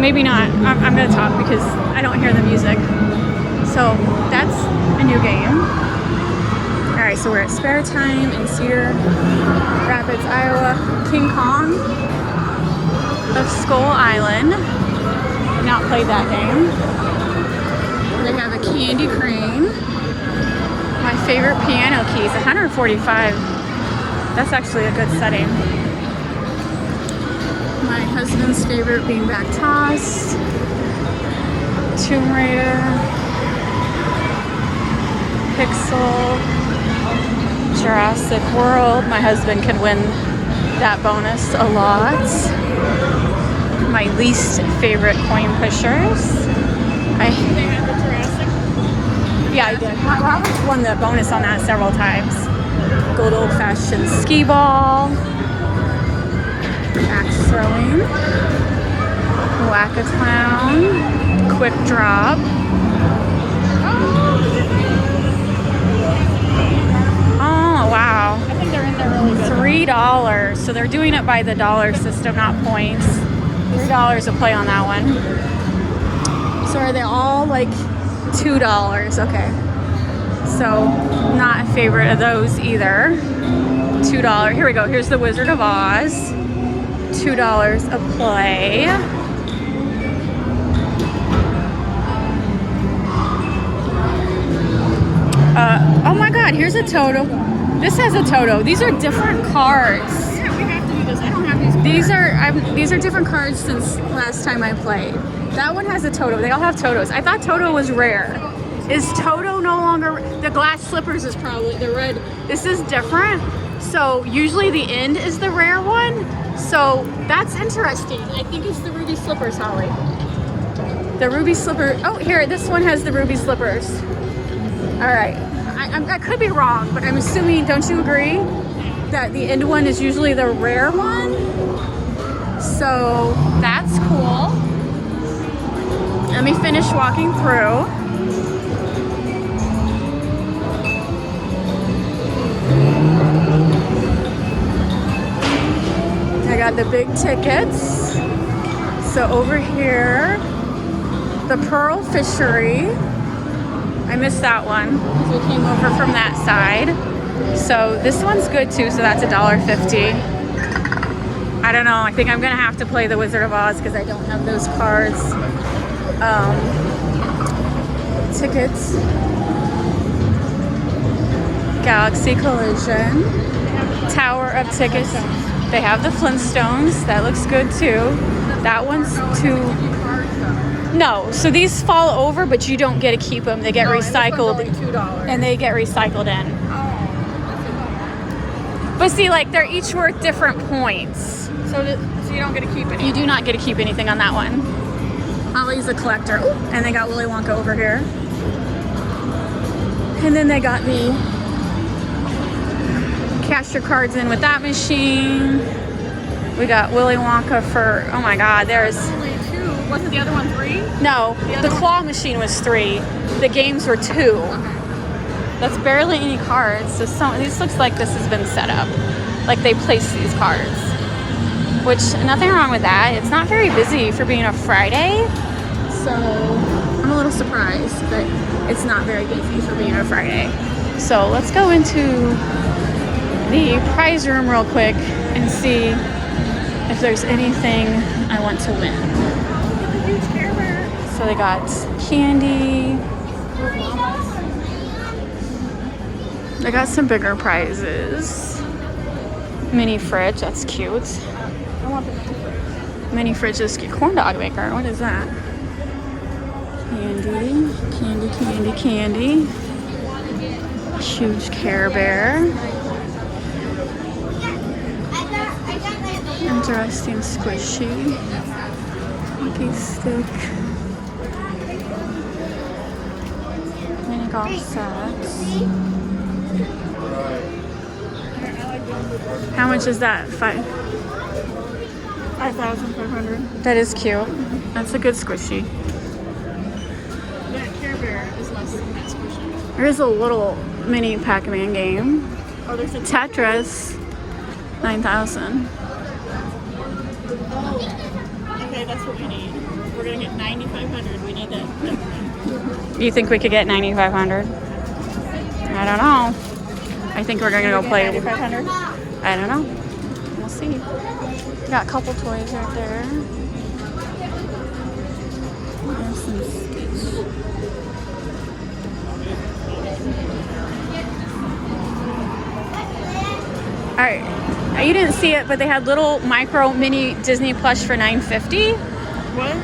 maybe not. I'm gonna talk because I don't hear the music. So that's a new game. All right, so we're at Spare Time in Cedar Rapids, Iowa. King Kong of Skull Island. I've not played that game. They have a candy crane. My favorite piano keys, 145. That's actually a good setting. My husband's favorite beanbag toss. Tomb Raider. Pixel. Jurassic World. My husband can win that bonus a lot. My least favorite coin pushers. They had the Jurassic. Yeah, I did. Robert's won the bonus on that several times. Good old-fashioned skee ball. Axe throwing. Whack-a-clown. Quick drop. Oh, wow. I think they're in there really good. $3. So they're doing it by the dollar system, not points. $3 a play on that one. So are they all like $2? Okay. So not a favorite of those either. $2. Here we go. Here's the Wizard of Oz. $2 a play. Oh my God, here's a Toto. This has a Toto. These are different cards. Yeah, we have to do this. I don't have these cards. These are different cards since last time I played. That one has a Toto. They all have Totos. I thought Toto was rare. Is Toto no longer? The glass slippers is probably the red. This is different. So usually the end is the rare one. So that's interesting. I think it's the ruby slippers, Holly. The ruby slipper. Oh, here, this one has the ruby slippers. All right. I could be wrong, but I'm assuming, don't you agree, that the end one is usually the rare one? So that's cool. Let me finish walking through. I got the big tickets. So over here, the Pearl Fishery. I missed that one because we came over from that side. So this one's good too, so that's $1.50. I don't know, I think I'm gonna have to play the Wizard of Oz because I don't have those cards. Tickets. Galaxy Collision. Tower of Tickets. They have the Flintstones. That looks good too. That one's too... No, so these fall over, but you don't get to keep them. They get recycled. And this one's only $2. And they get recycled in. But see, like, they're each worth different points. So you don't get to keep it. You do not get to keep anything on that one. Ollie's a collector. And they got Willy Wonka over here. And then they got the cash your cards in with that machine. We got Willy Wonka for, oh my God, there's... Only 2. Wasn't the other one 3? No, the claw machine was 3. The games were 2. Okay. That's barely any cards. So this looks like this has been set up. Like they placed these cards. Which, nothing wrong with that. It's not very busy for being a Friday. So, I'm a little surprised that it's not very busy for being a Friday. So, let's go into the prize room real quick and see if there's anything I want to win. So, they got candy. They got some bigger prizes. Mini fridge, that's cute. I want the Mini fridge is cute. Corn dog maker, what is that? Candy, candy, candy, candy. Huge Care Bear. Interesting squishy. Hockey stick. Mini golf sets. How much is that? 5,500. That is cute. That's a good squishy. That Care Bear is less than that squishy. Here's a little mini Pac-Man game. Oh, there's a Tetris, 9,000. Okay, that's what we need. We're gonna get 9,500. We need that. You think we could get 9,500? I don't know. I think we're gonna go play. 9,500. I don't know. We'll see. Got a couple toys right there. There's some Stitch. All right. You didn't see it, but they had little micro mini Disney plush for $9.50. What?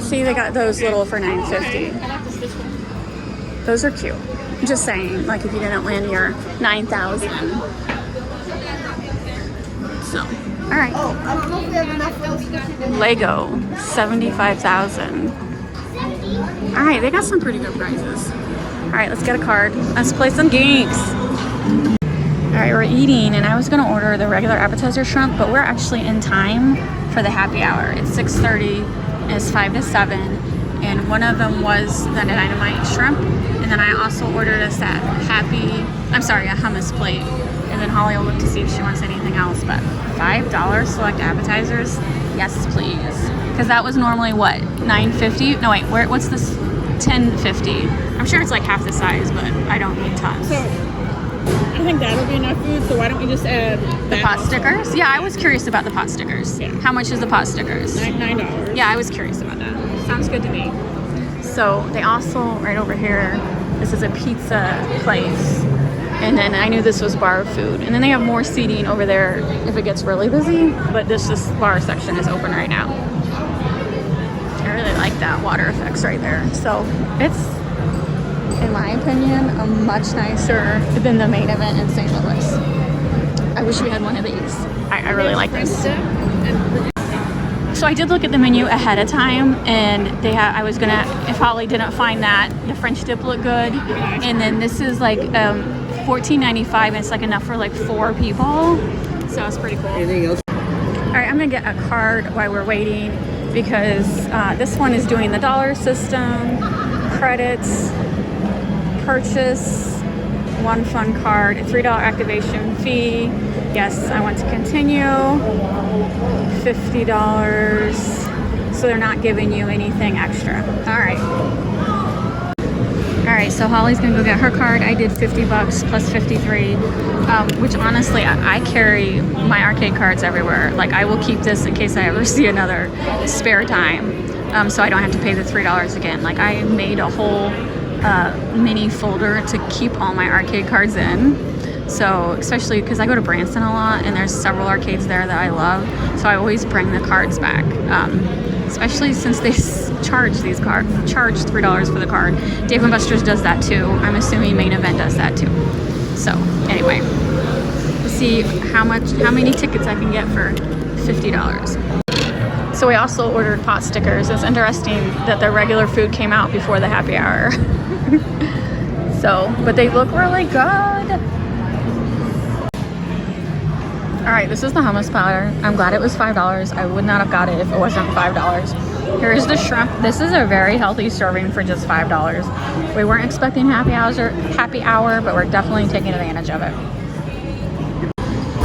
See, they got those little for $9.50. Okay. I like this one. Those are cute. Just saying, like if you didn't win your 9,000. So, all right. Oh, I don't know if we have enough. Lego, 75,000. All right, they got some pretty good prizes. All right, let's get a card. Let's play some games. All right, we're eating, and I was gonna order the regular appetizer shrimp, but we're actually in time for the happy hour. It's 6:30, and it's 5 to 7, and one of them was the dynamite shrimp, and then I also ordered us a hummus plate, and then Holly will look to see if she wants anything else, but $5 select appetizers, yes please. Because that was normally what, $9.50? No wait, what's this? $10.50. I'm sure it's like half the size, but I don't need tons. So, I think that'll be enough food, so why don't we just add The pot stickers? Yeah, I was curious about the pot stickers. Yeah. How much is the pot stickers? $9. Yeah, I was curious about that. Sounds good to me. So they also, right over here, this is a pizza place. And then I knew this was bar food. And then they have more seating over there if it gets really busy. But this bar section is open right now. I really like that water effects right there. So it's, in my opinion, a much nicer than the main event in St. Louis. I wish we had one of these. I really like this. So I did look at the menu ahead of time, and I was gonna, if Holly didn't find that, the French dip looked good. And then this is like $14.95, and it's like enough for like 4 people. So it's pretty cool. Anything else? All right, I'm gonna get a card while we're waiting because this one is doing the dollar system, credits, purchase, one fun card, $3 activation fee. Yes, I want to continue. $50. So they're not giving you anything extra. All right. All right, so Holly's gonna go get her card. I did $50 plus 53, which honestly, I carry my arcade cards everywhere. Like I will keep this in case I ever see another spare time, so I don't have to pay the $3 again. Like I made a whole mini folder to keep all my arcade cards in. So especially because I go to Branson a lot, and there's several arcades there that I love, so I always bring the cards back. Especially since they charge $3 for the card. Dave & Buster's does that too. I'm assuming Main Event does that too. So anyway, let's see how many tickets I can get for $50. So we also ordered pot stickers. It's interesting that the regular food came out before the happy hour. So, but they look really good. All right, this is the hummus powder. I'm glad it was $5. I would not have got it if it wasn't $5. Here's the shrimp. This is a very healthy serving for just $5. We weren't expecting happy hour, but we're definitely taking advantage of it.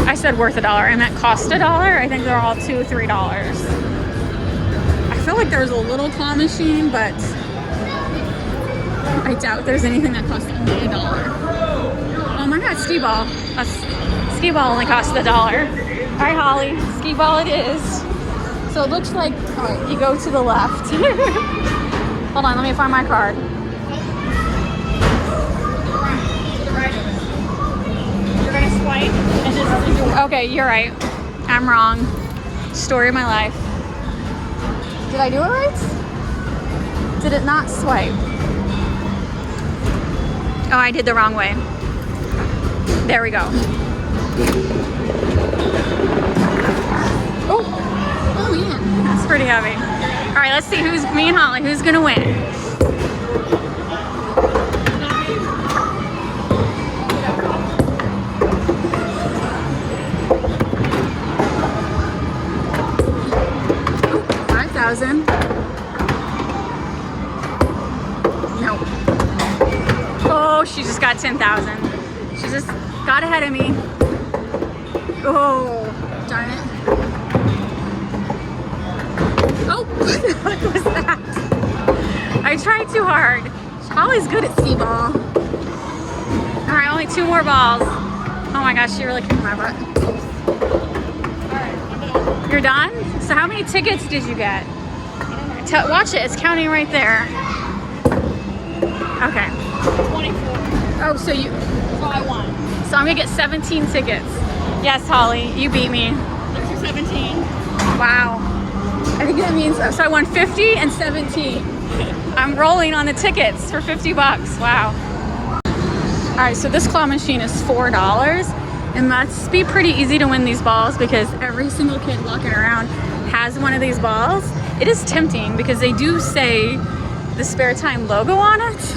I said worth $1. I meant cost $1. I think they're all $2, $3. I feel like there's a little claw machine, but I doubt there's anything that costs only $1. Oh my God, skee ball. Skee ball only costs $1. All right, Holly, skee ball it is. So it looks like you go to the left. Hold on, let me find my card. You're gonna swipe? Okay, you're right. I'm wrong. Story of my life. Did I do it right? Did it not swipe? Oh, I did the wrong way. There we go. Oh man, that's pretty heavy. All right, let's see me and Holly, who's gonna win? Ooh, 5,000. Nope. Oh, she just got 10,000. She just got ahead of me. Oh, darn it. Oh, what was that? I tried too hard. Holly's good at skee-ball. All right, only 2 more balls. Oh my gosh, she really kicked my butt. You're done? So how many tickets did you get? Watch it, it's counting right there. Okay. 24. Oh, so you... So I won. So I'm gonna get 17 tickets. Yes, Holly, you beat me. There's your 17. Wow. I think that means, so I won 50 and 17. I'm rolling on the tickets for 50 bucks. Wow. All right, so this claw machine is $4. It must be pretty easy to win these balls because every single kid walking around has one of these balls. It is tempting because they do say the Spare Time logo on it.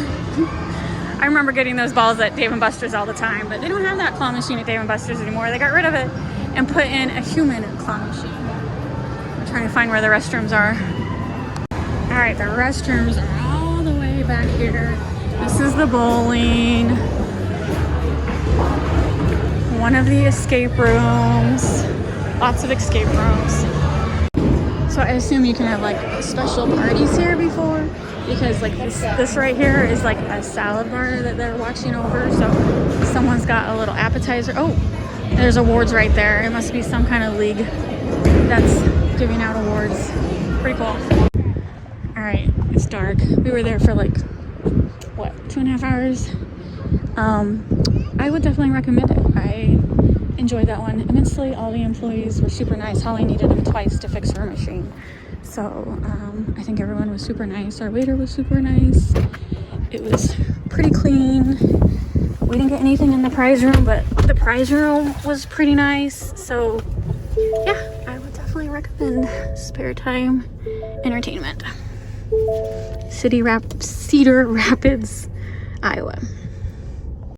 I remember getting those balls at Dave & Buster's all the time, but they don't have that claw machine at Dave & Buster's anymore. They got rid of it and put in a human claw machine. I'm trying to find where the restrooms are. All right, the restrooms are all the way back here. This is the bowling. One of the escape rooms. Lots of escape rooms. So I assume you can have like special parties here before, because like this right here is like a salad bar that they're watching over. So someone's got a little appetizer. Oh, there's awards right there. It must be some kind of league that's giving out awards. Pretty cool. All right, it's dark. We were there for like, what, 2.5 hours? I would definitely recommend it. I enjoyed that one immensely. All the employees were super nice. Holly needed them twice to fix her machine. So I think everyone was super nice. Our waiter was super nice. It was pretty clean. We didn't get anything in the prize room, but the prize room was pretty nice. So yeah, I would definitely recommend Spare Time Entertainment. Cedar Rapids, Iowa.